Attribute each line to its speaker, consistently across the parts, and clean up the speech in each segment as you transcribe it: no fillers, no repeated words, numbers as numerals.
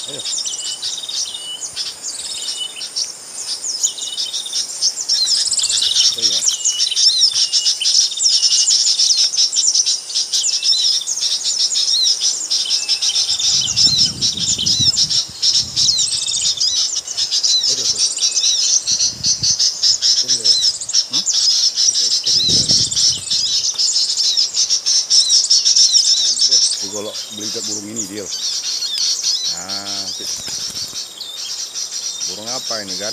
Speaker 1: Ayo. Ayo. Kalau beli burung ini dia. Nah, burung apa ini kan?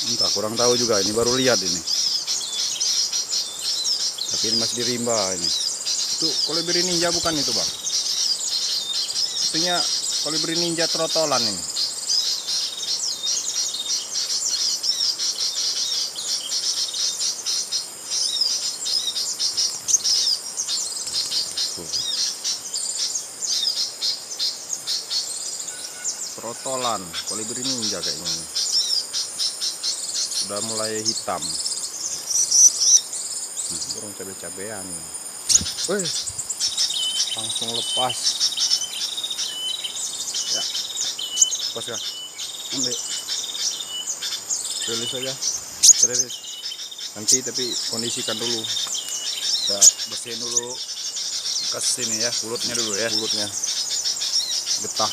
Speaker 1: Entah, kurang tahu juga. Ini baru lihat ini. Tapi ini masih di rimba ini. Itu kolibri ninja bukan itu bang? Itunya kolibri ninja trotolan ini. Trotolan, kolibri ninja kayaknya ini. Sudah mulai hitam. Burung cabe-cabean. Wih, langsung lepas. Ya, lepas ya. Ambil. Rilis saja. Rilis. Nanti tapi kondisikan dulu. Kita bersihin dulu bekas ini ya, mulutnya dulu ya. Mulutnya. Getah.